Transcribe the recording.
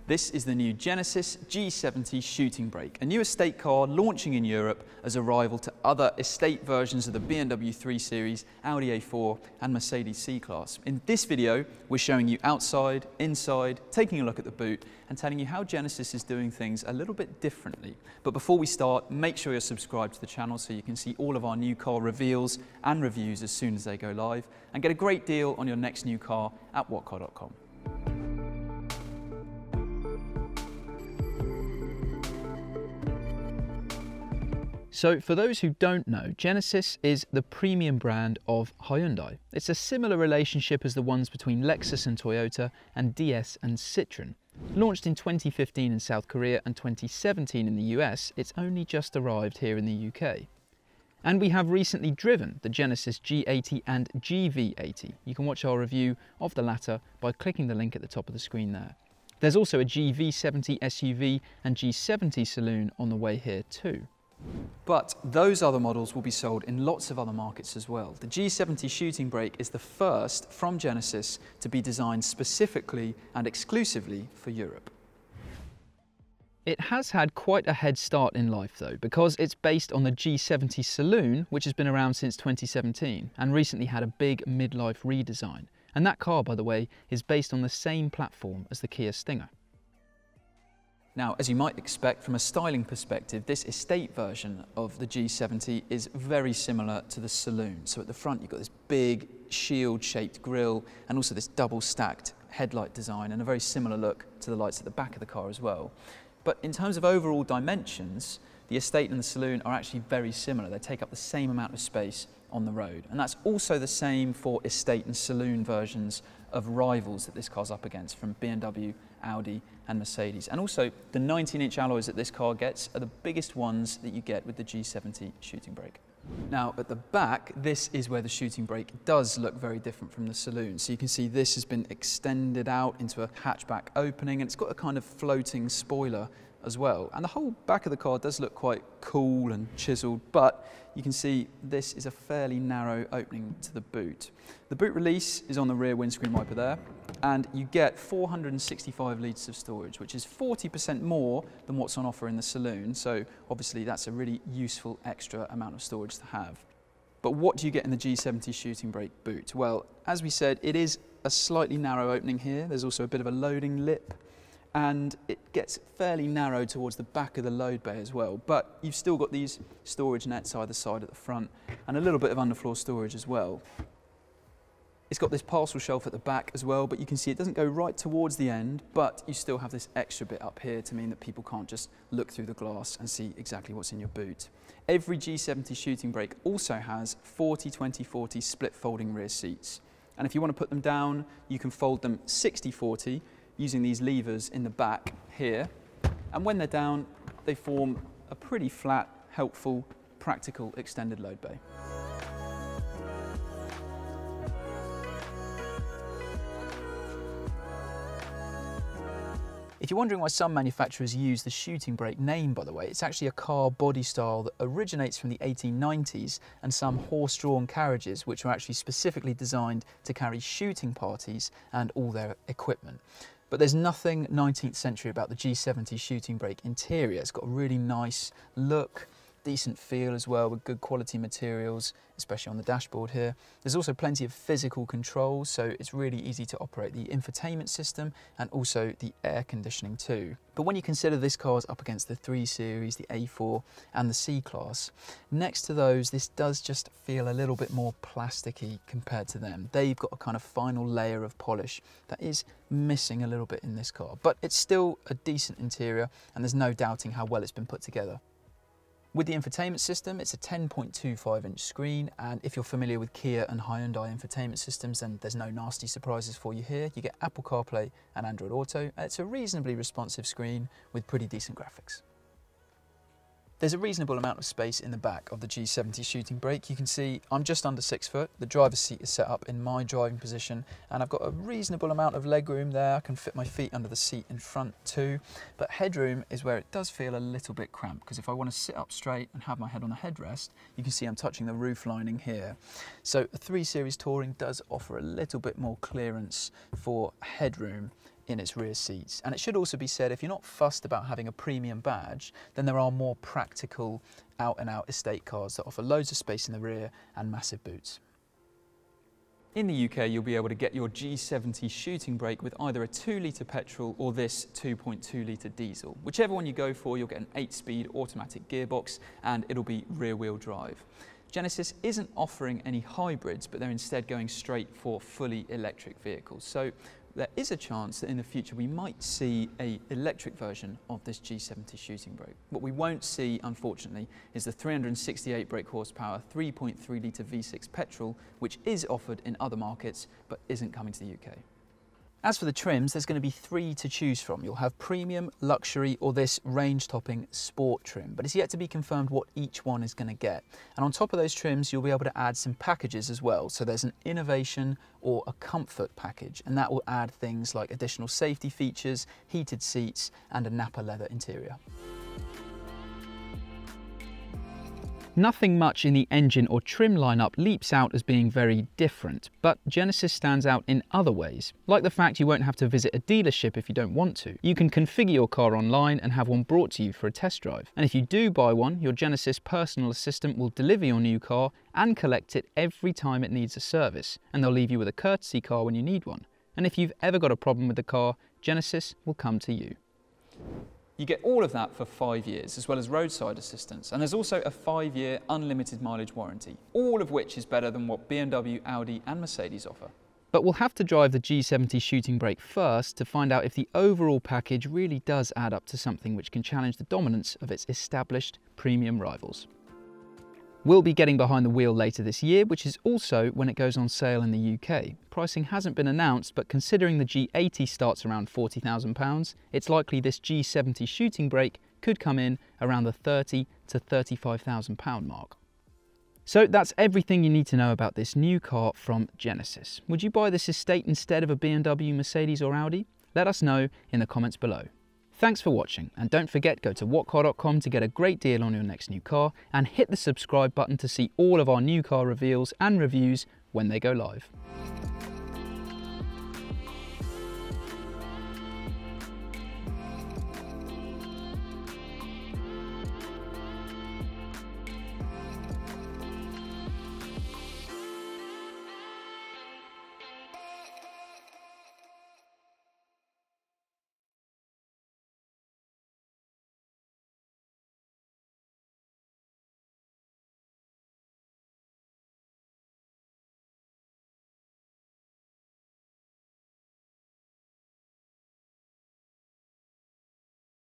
This is the new Genesis G70 Shooting Brake, a new estate car launching in Europe as a rival to other estate versions of the BMW 3 Series, Audi A4 and Mercedes C-Class. In this video, we're showing you outside, inside, taking a look at the boot and telling you how Genesis is doing things a little bit differently. But before we start, make sure you're subscribed to the channel so you can see all of our new car reveals and reviews as soon as they go live and get a great deal on your next new car at whatcar.com. So for those who don't know, Genesis is the premium brand of Hyundai. It's a similar relationship as the ones between Lexus and Toyota and DS and Citroën. Launched in 2015 in South Korea and 2017 in the US, it's only just arrived here in the UK. And we have recently driven the Genesis G80 and GV80. You can watch our review of the latter by clicking the link at the top of the screen there. There's also a GV70 SUV and G70 saloon on the way here too. But those other models will be sold in lots of other markets as well. The G70 Shooting Brake is the first from Genesis to be designed specifically and exclusively for Europe. It has had quite a head start in life though, because it's based on the G70 Saloon, which has been around since 2017 and recently had a big midlife redesign. And that car, by the way, is based on the same platform as the Kia Stinger. Now, as you might expect from a styling perspective, this estate version of the G70 is very similar to the saloon. So at the front, you've got this big shield-shaped grille and also this double-stacked headlight design and a very similar look to the lights at the back of the car as well. But in terms of overall dimensions, the estate and the saloon are actually very similar. They take up the same amount of space on the road. And that's also the same for estate and saloon versions of rivals that this car's up against from BMW, Audi and Mercedes. And also the 19-inch alloys that this car gets are the biggest ones that you get with the G70 Shooting Brake. Now at the back, this is where the Shooting Brake does look very different from the saloon. So you can see this has been extended out into a hatchback opening and it's got a kind of floating spoiler as well. And the whole back of the car does look quite cool and chiseled, but you can see this is a fairly narrow opening to the boot. The boot release is on the rear windscreen wiper there, and you get 465 litres of storage, which is 40% more than what's on offer in the saloon. So obviously that's a really useful extra amount of storage to have. But what do you get in the G70 Shooting Brake boot? Well, as we said, it is a slightly narrow opening here. There's also a bit of a loading lip, and it gets fairly narrow towards the back of the load bay as well. But you've still got these storage nets either side at the front and a little bit of underfloor storage as well. It's got this parcel shelf at the back as well, but you can see it doesn't go right towards the end, but you still have this extra bit up here to mean that people can't just look through the glass and see exactly what's in your boot. Every G70 Shooting Brake also has 40-20-40 split folding rear seats. And if you want to put them down, you can fold them 60-40 using these levers in the back here. And when they're down, they form a pretty flat, helpful, practical extended load bay. If you're wondering why some manufacturers use the Shooting Brake name, by the way, it's actually a car body style that originates from the 1890s and some horse-drawn carriages which are actually specifically designed to carry shooting parties and all their equipment. But there's nothing 19th century about the G70 Shooting Brake interior. It's got a really nice look, decent feel as well, with good quality materials, especially on the dashboard here. There's also plenty of physical controls, so it's really easy to operate the infotainment system and also the air conditioning too. But when you consider this car's up against the 3 Series, the A4 and the C-Class, next to those, this does just feel a little bit more plasticky compared to them. They've got a kind of final layer of polish that is missing a little bit in this car, but it's still a decent interior and there's no doubting how well it's been put together. With the infotainment system, it's a 10.25-inch screen, and if you're familiar with Kia and Hyundai infotainment systems, then there's no nasty surprises for you here. You get Apple CarPlay and Android Auto. It's a reasonably responsive screen with pretty decent graphics. There's a reasonable amount of space in the back of the G70 Shooting Brake. You can see I'm just under 6 foot. The driver's seat is set up in my driving position and I've got a reasonable amount of legroom there. I can fit my feet under the seat in front too. But headroom is where it does feel a little bit cramped, because if I want to sit up straight and have my head on the headrest, you can see I'm touching the roof lining here. So a 3 Series Touring does offer a little bit more clearance for headroom in its rear seats. And it should also be said, if you're not fussed about having a premium badge, then there are more practical out-and-out estate cars that offer loads of space in the rear and massive boots. In the UK, you'll be able to get your G70 Shooting Brake with either a 2-litre petrol or this 2.2-litre diesel. Whichever one you go for, you'll get an 8-speed automatic gearbox and it'll be rear-wheel drive. Genesis isn't offering any hybrids, but they're instead going straight for fully electric vehicles. So there is a chance that in the future we might see an electric version of this G70 Shooting Brake. What we won't see, unfortunately, is the 368 brake horsepower 3.3-litre V6 petrol, which is offered in other markets but isn't coming to the UK. As for the trims, there's going to be 3 to choose from. You'll have premium, luxury or this range-topping sport trim, but it's yet to be confirmed what each one is going to get. And on top of those trims, you'll be able to add some packages as well. So there's an innovation or a comfort package, and that will add things like additional safety features, heated seats and a Napa leather interior. Nothing much in the engine or trim lineup leaps out as being very different, but Genesis stands out in other ways, like the fact you won't have to visit a dealership if you don't want to. You can configure your car online and have one brought to you for a test drive. And if you do buy one, your Genesis personal assistant will deliver your new car and collect it every time it needs a service, and they'll leave you with a courtesy car when you need one. And if you've ever got a problem with the car, Genesis will come to you. You get all of that for 5 years, as well as roadside assistance, and there's also a 5-year unlimited mileage warranty, all of which is better than what BMW, Audi and Mercedes offer. But we'll have to drive the G70 Shooting Brake first to find out if the overall package really does add up to something which can challenge the dominance of its established premium rivals. We'll be getting behind the wheel later this year, which is also when it goes on sale in the UK. Pricing hasn't been announced, but considering the G80 starts around £40,000, it's likely this G70 Shooting Brake could come in around the £30,000 to £35,000 mark. So that's everything you need to know about this new car from Genesis. Would you buy this estate instead of a BMW, Mercedes or Audi? Let us know in the comments below. Thanks for watching, and don't forget, go to whatcar.com to get a great deal on your next new car and hit the subscribe button to see all of our new car reveals and reviews when they go live.